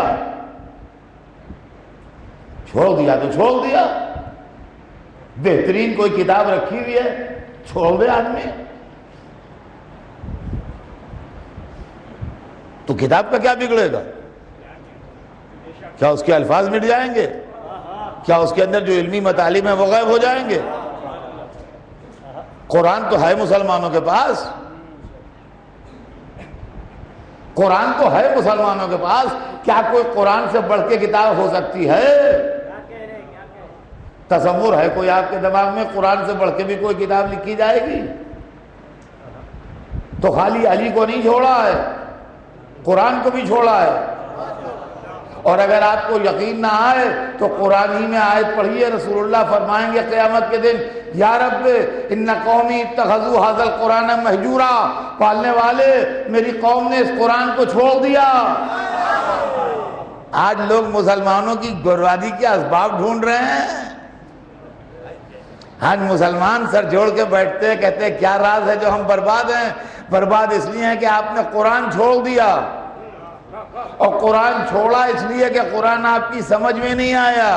تو چھوڑ دیا۔ بہترین کوئی کتاب رکھی ہوئی ہے، چھوڑ دے آدمی۔ تو کتاب کا کیا بگڑے گا؟ کیا اس کے الفاظ مٹ جائیں گے؟ کیا اس کے اندر جو علمی مطالب ہیں وہ غائب ہو جائیں گے؟ قرآن تو ہے مسلمانوں کے پاس، قرآن تو ہے مسلمانوں کے پاس۔ کیا کوئی قرآن سے بڑھ کے کتاب ہو سکتی ہے؟ تصور ہے کوئی آپ کے دماغ میں قرآن سے بڑھ کے بھی کوئی کتاب لکھی جائے گی؟ تو خالی علی کو نہیں چھوڑا ہے، قرآن کو بھی چھوڑا ہے۔ اور اگر آپ کو یقین نہ آئے تو قرآن ہی میں آیت پڑھیے، رسول اللہ فرمائیں گے قیامت کے دن، یا رب ان قومی اتخذوا ھذا القرآن مہجورا، پالنے والے میری قوم نے اس قرآن کو چھوڑ دیا۔ آج لوگ مسلمانوں کی بربادی کے اسباب ڈھونڈ رہے ہیں۔ آج مسلمان سر جوڑ کے بیٹھتے ہیں، کہتے ہیں کیا راز ہے جو ہم برباد ہیں؟ برباد اس لیے ہے کہ آپ نے قرآن چھوڑ دیا، اور قرآن چھوڑا اس لیے کہ قرآن آپ کی سمجھ میں نہیں آیا۔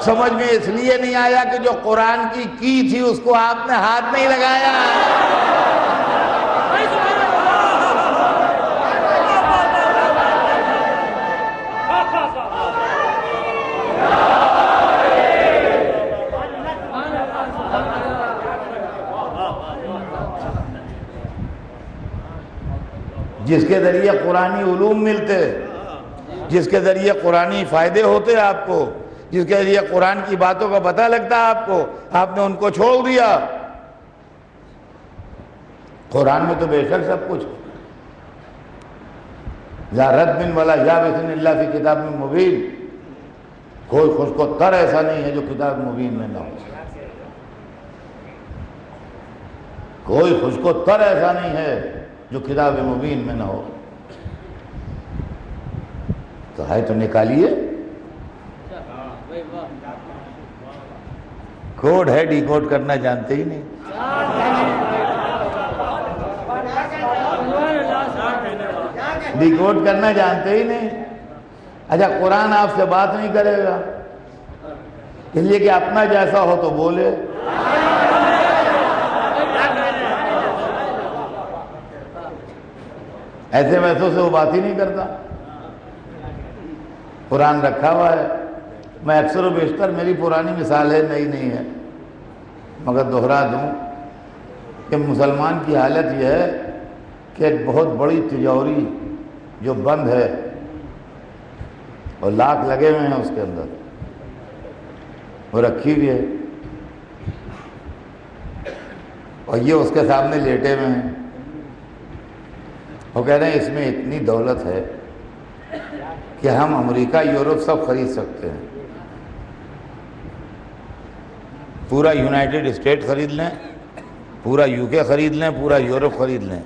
سمجھ میں اس لیے نہیں آیا کہ جو قرآن کی تھی اس کو آپ نے ہاتھ نہیں لگایا۔ جس کے ذریعے قرآنی علوم ملتے، جس کے ذریعے قرآنی فائدے ہوتے آپ کو، جس کے ذریعے قرآن کی باتوں کا پتہ لگتا آپ کو، آپ نے ان کو چھوڑ دیا۔ قرآن میں تو بے شک سب کچھ، لا رد ولا یابس الا فی کتاب مبین، کوئی خوش کو تر ایسا نہیں ہے جو کتاب مبین میں نہ ہو، کوئی خوش کو تر ایسا نہیں ہے جو کتاب مبین میں نہ ہو۔ تو ہے تو نکالیے، کوڈ ہے، ڈی کوڈ کرنا جانتے ہی نہیں۔ ڈی کوڈ کرنا جانتے ہی نہیں۔ اچھا قرآن آپ سے بات نہیں کرے گا اس لیے کہ اپنا جیسا ہو تو بولے، ایسے ویسوں سے وہ بات ہی نہیں کرتا۔ قرآن رکھا ہوا ہے، میں اکثر و بیشتر میری پرانی مثال ہے، نئی نہیں ہے، مگر دوہرا دوں کہ مسلمان کی حالت یہ ہے کہ ایک بہت بڑی تجوری جو بند ہے اور لاک لگے ہوئے ہیں اس کے اندر، وہ رکھی ہوئی ہے اور یہ اس کے سامنے لیٹے ہوئے ہیں، وہ کہہ رہے ہیں اس میں اتنی دولت ہے کہ ہم امریکہ یورپ سب خرید سکتے ہیں، پورا یونائٹڈ اسٹیٹ خرید لیں، پورا یو کے خرید لیں، پورا یورپ خرید لیں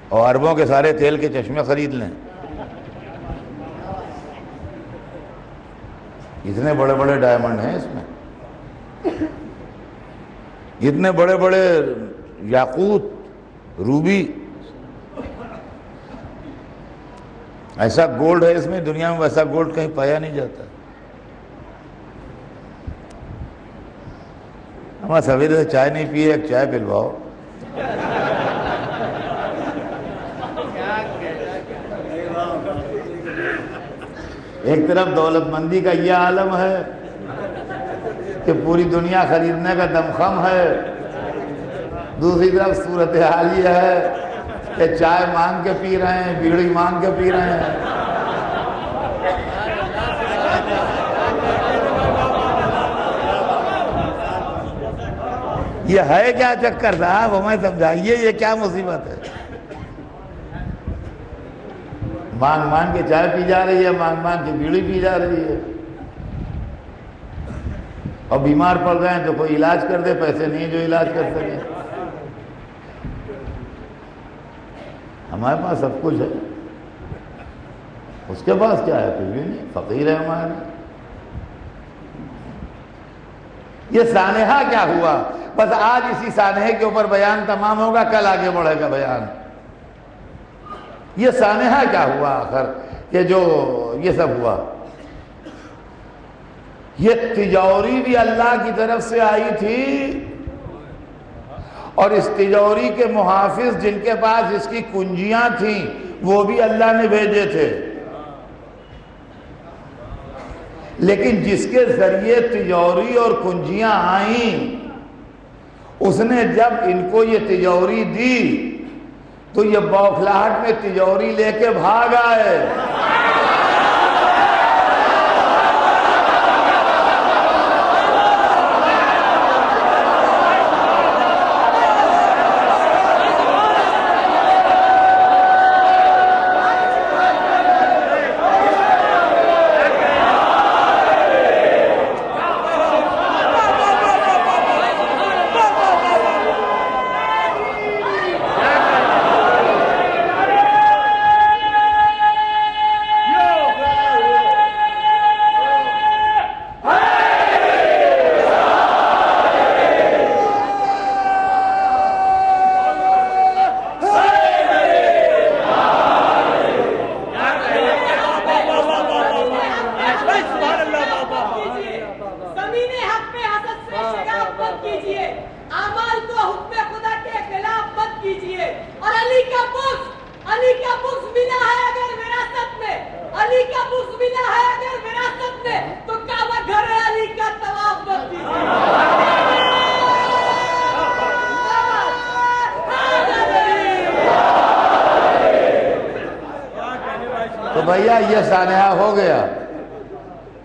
اور اربوں کے سارے تیل کے چشمے خرید لیں۔ اتنے بڑے بڑے ڈائمنڈ ہیں اس میں، اتنے بڑے بڑے یاقوت، روبی، ایسا گولڈ ہے اس میں، دنیا میں ویسا گولڈ کہیں پایا نہیں جاتا۔ ہمارا سویرے سے چائے نہیں پیے، ایک چائے پلواؤ۔ ایک طرف دولت مندی کا یہ عالم ہے کہ پوری دنیا خریدنے کا دمخم ہے، دوسری طرف صورتحال یہ ہے کہ چائے مانگ کے پی رہے ہیں، بیڑی مانگ کے پی رہے ہیں۔ یہ ہے کیا چکر صاحب، ہمیں سمجھائیے یہ کیا مصیبت ہے؟ مانگ مانگ کے چائے پی جا رہی ہے، مانگ مانگ کے بیڑی پی جا رہی ہے، اور بیمار پڑ گئے ہیں تو کوئی علاج کر دے، پیسے نہیں جو علاج کر سکے۔ ہمارے پاس سب کچھ ہے، اس کے پاس کیا ہے؟ کچھ بھی نہیں، فقیر ہے ہمارے۔ یہ سانحہ کیا ہوا؟ بس آج اسی سانحے کے اوپر بیان تمام ہوگا، کل آگے بڑھے گا بیان۔ یہ سانحہ کیا ہوا آخر کہ جو یہ سب ہوا؟ یہ تجوری بھی اللہ کی طرف سے آئی تھی، اور اس تجوری کے محافظ جن کے پاس اس کی کنجیاں تھیں وہ بھی اللہ نے بھیجے تھے، لیکن جس کے ذریعے تجوری اور کنجیاں آئیں اس نے جب ان کو یہ تجوری دی تو یہ بوکھلاہٹ میں تجوری لے کے بھاگ آئے۔ تو بھیا یہ سانحہ ہو گیا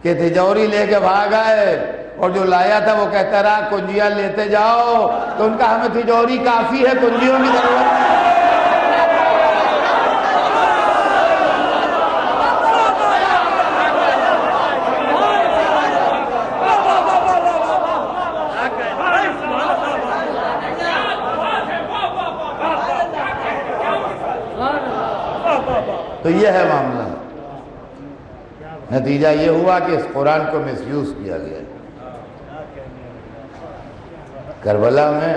کہ تجوری لے کے بھاگ آئے، اور جو لایا تھا وہ کہتا رہا کنجیاں لیتے جاؤ، تو ان کا ہمیں تجوری کافی ہے، کنجیوں کی ضرورت نہیں۔ تو یہ ہے معاملہ۔ نتیجہ یہ ہوا کہ اس قرآن کو مس یوز کیا گیا۔ کربلا میں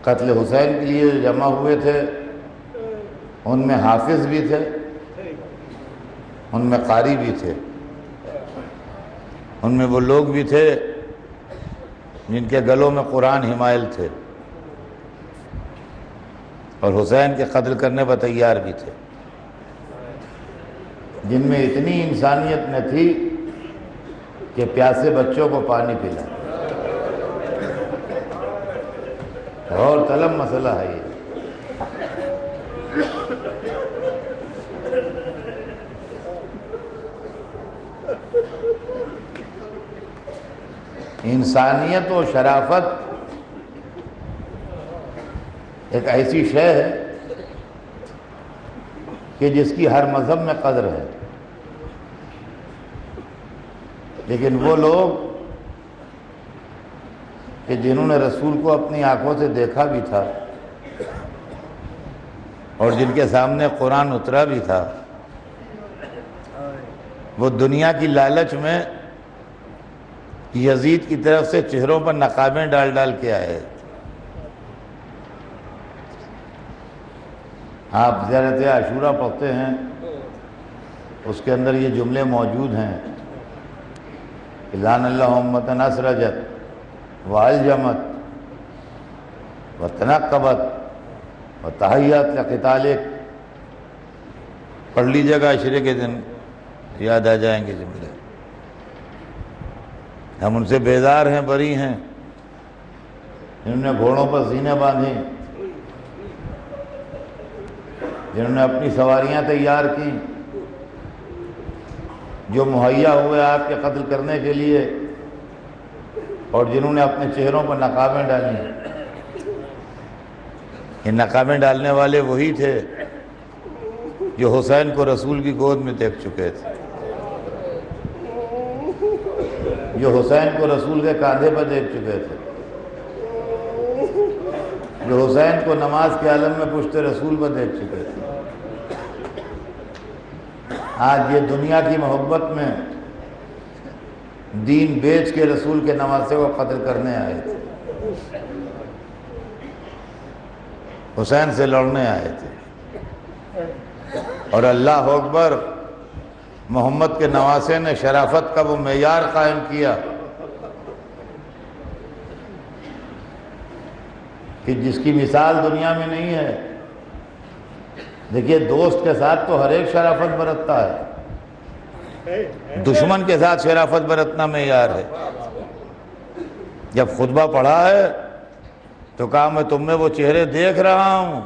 قتل حسین کے لیے جو جمع ہوئے تھے ان میں حافظ بھی تھے، ان میں قاری بھی تھے، ان میں وہ لوگ بھی تھے جن کے گلوں میں قرآن حمائل تھے، اور حسین کے قتل کرنے پر تیار بھی تھے، جن میں اتنی انسانیت نہ تھی کہ پیاسے بچوں کو پانی پلا۔ اور طلب مسئلہ ہے یہ۔ انسانیت و شرافت ایک ایسی شے ہے کہ جس کی ہر مذہب میں قدر ہے، لیکن وہ لوگ کہ جنہوں نے رسول کو اپنی آنکھوں سے دیکھا بھی تھا اور جن کے سامنے قرآن اترا بھی تھا، وہ دنیا کی لالچ میں یزید کی طرف سے چہروں پر نقابیں ڈال ڈال کے آئے۔ آپ زیارت عاشورہ پڑھتے ہیں، اس کے اندر یہ جملے موجود ہیں، لعن اللہ امۃ اسرجت والجمت وتنقبت وتحیت لقتالک۔ پڑھ لیجیے گا، عشرے کے دن یاد آ جائیں گے جملے۔ ہم ان سے بیزار ہیں، بری ہیں، جنہوں نے گھوڑوں پر سینے باندھی، جنہوں نے اپنی سواریاں تیار کی، جو مہیا ہوئے آپ کے قتل کرنے کے لیے، اور جنہوں نے اپنے چہروں پر نقابیں ڈالی۔ یہ نقابیں ڈالنے والے وہی تھے جو حسین کو رسول کی گود میں دیکھ چکے تھے، جو حسین کو رسول کے کاندھے پر دیکھ چکے تھے، جو حسین کو نماز کے عالم میں پشت رسول پر دیکھ چکے تھے۔ آج یہ دنیا کی محبت میں دین بیچ کے رسول کے نواسے کو قتل کرنے آئے تھے، حسین سے لڑنے آئے تھے، اور اللہ اکبر، محمد کے نواسے نے شرافت کا وہ معیار قائم کیا کہ جس کی مثال دنیا میں نہیں ہے۔ دیکھیے، دوست کے ساتھ تو ہر ایک شرافت برتتا ہے، دشمن کے ساتھ شرافت برتنا معیار ہے۔ جب خطبہ پڑھا ہے تو کہا میں تم میں وہ چہرے دیکھ رہا ہوں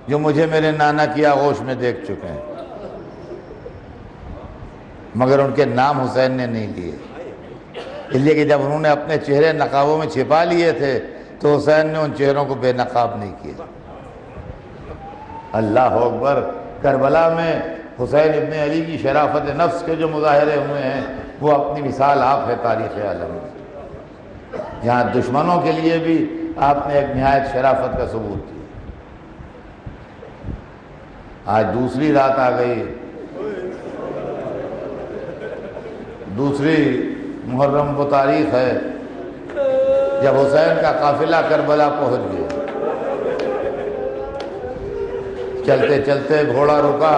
جو مجھے میرے نانا کی آغوش میں دیکھ چکے ہیں، مگر ان کے نام حسین نے نہیں لیے، اس لیے کہ جب انہوں نے اپنے چہرے نقابوں میں چھپا لیے تھے تو حسین نے ان چہروں کو بے نقاب نہیں کیا۔ اللہ اکبر، کربلا میں حسین ابن علی کی شرافت نفس کے جو مظاہرے ہوئے ہیں وہ اپنی مثال آپ ہے تاریخ عالم میں۔ یہاں دشمنوں کے لیے بھی آپ نے ایک نہایت شرافت کا ثبوت دیا۔ آج دوسری رات آ گئی، دوسری محرم وہ تاریخ ہے جب حسین کا قافلہ کربلا پہنچ گیا۔ چلتے چلتے گھوڑا رکا،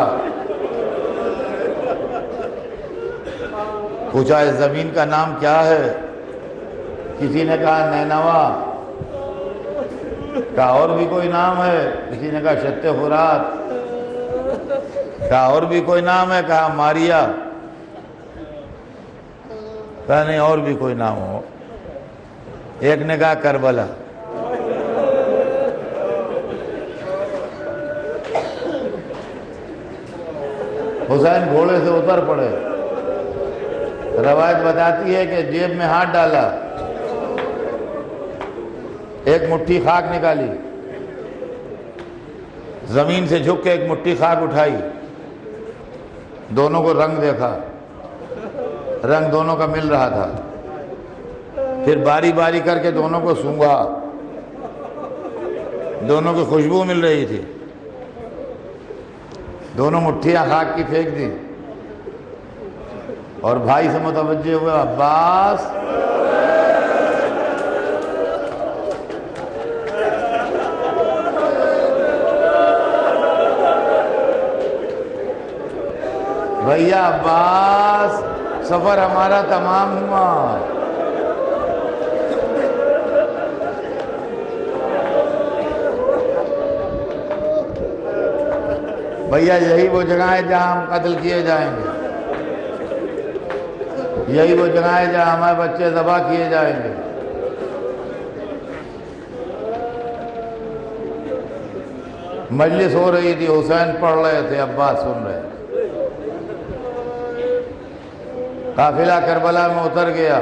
پوچھا اس زمین کا نام کیا ہے؟ کسی نے کہا نینوا، کہا اور بھی کوئی نام ہے؟ کسی نے کہا شت فرات، کہا اور بھی کوئی نام ہے؟ کہا ماریا، کہا نہیں اور بھی کوئی نام ہو؟ ایک نے کہا کربلا۔ حسین گھوڑے سے اتر پڑے، روایت بتاتی ہے کہ جیب میں ہاتھ ڈالا، ایک مٹھی خاک نکالی، زمین سے جھک کے ایک مٹھی خاک اٹھائی، دونوں کو رنگ دیکھا، رنگ دونوں کا مل رہا تھا، پھر باری باری کر کے دونوں کو سونگھا، دونوں کی خوشبو مل رہی تھی، دونوں مٹھیاں خاک کی پھینک دی، اور بھائی سے متوجہ ہوئے، عباس بھیا، عباس سفر ہمارا تمام ہوا۔ بھیا یہی وہ جگہ ہے جہاں ہم قتل کیے جائیں گے، یہی وہ جگہ ہے جہاں ہمارے بچے ذبح کیے جائیں گے۔ مجلس ہو رہی تھی، حسین پڑھ رہے تھے، عباس سن رہے تھے۔ قافلہ کربلا میں اتر گیا،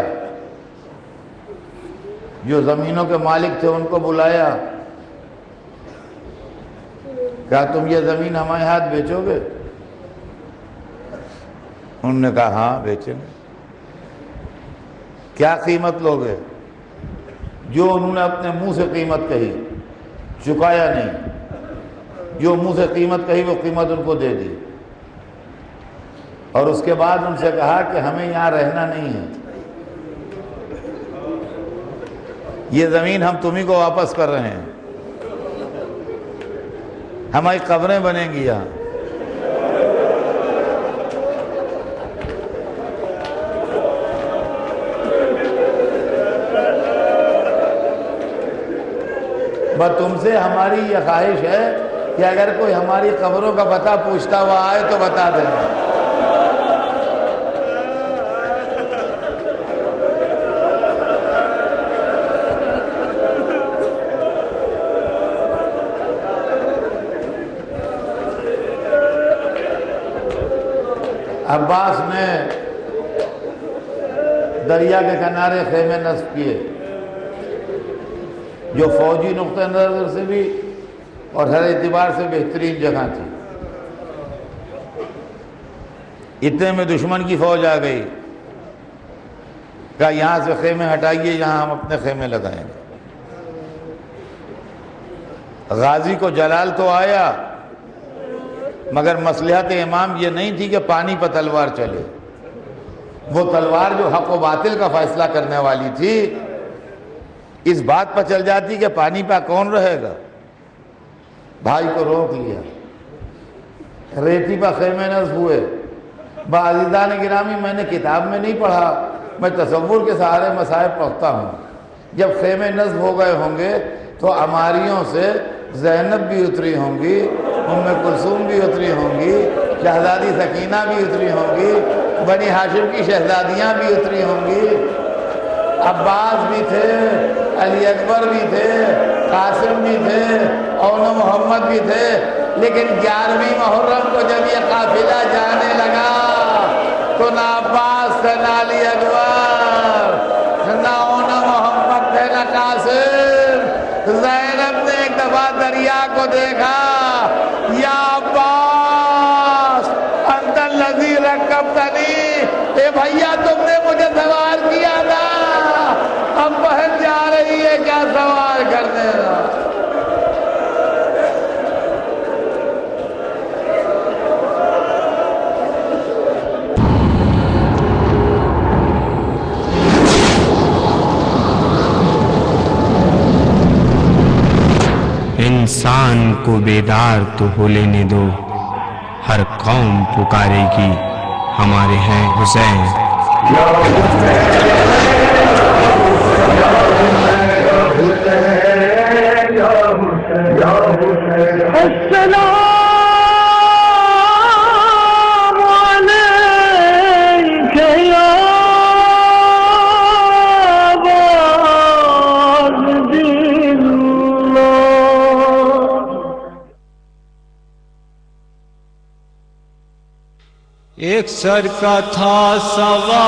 جو زمینوں کے مالک تھے ان کو بلایا، کہا تم یہ زمین ہمارے ہاتھ بیچو گے؟ انہوں نے کہا ہاں بیچیں گے۔ کیا قیمت لوگے؟ جو انہوں نے اپنے منہ سے قیمت کہی، چکایا نہیں، جو منہ سے قیمت کہی وہ قیمت ان کو دے دی، اور اس کے بعد ان سے کہا کہ ہمیں یہاں رہنا نہیں ہے، یہ زمین ہم تمہیں کو واپس کر رہے ہیں، ہماری قبریں بنیں گی یہاں۔ بس تم سے ہماری یہ خواہش ہے کہ اگر کوئی ہماری قبروں کا پتہ پوچھتا ہوا آئے تو بتا دینا۔ عباس نے دریا کے کنارے خیمے نصب کیے، جو فوجی نقطہ نظر سے بھی اور ہر اعتبار سے بہترین جگہ تھی۔ اتنے میں دشمن کی فوج آ گئی، کہا یہاں سے خیمے ہٹائیے، یہاں ہم اپنے خیمے لگائیں گے۔ غازی کو جلال تو آیا، مگر مصلحت امام یہ نہیں تھی کہ پانی پر تلوار چلے، وہ تلوار جو حق و باطل کا فیصلہ کرنے والی تھی، اس بات پر چل جاتی کہ پانی پہ کون رہے گا۔ بھائی کو روک لیا، ریتی پر خیمے نصب ہوئے۔ عزیزان گرامی، میں نے کتاب میں نہیں پڑھا، میں تصور کے سہارے مصائب پڑھتا ہوں۔ جب خیمے نصب ہو گئے ہوں گے تو عماریوں سے زینب بھی اتری ہوں گی، ام کلثوم بھی اتری ہوں گی، شہزادی سکینہ بھی اتری ہوں گی، بنی ہاشم کی شہزادیاں بھی اتری ہوں گی، عباس بھی تھے، علی اکبر بھی تھے، قاسم بھی تھے، اون محمد بھی تھے۔ لیکن 11ویں محرم کو جب یہ قافلہ جانے لگا تو نہ عباس تھے، نہ علی اکبر، نہ اون محمد تھے، نہ قاسم۔ زینب نے ایک دفعہ دریا کو دیکھا، یا عباس انت الذی رکبتنی، اے بھیا تم نے مجھے سوار کیا تھا، اب بہن جا رہی ہے کیا سوار کرنے کا۔ انسان کو بیدار تو ہو لینے دو، ہر قوم پکارے گی ہمارے ہیں حسین۔ السلام علیک یا ایک سر کا تھا سوال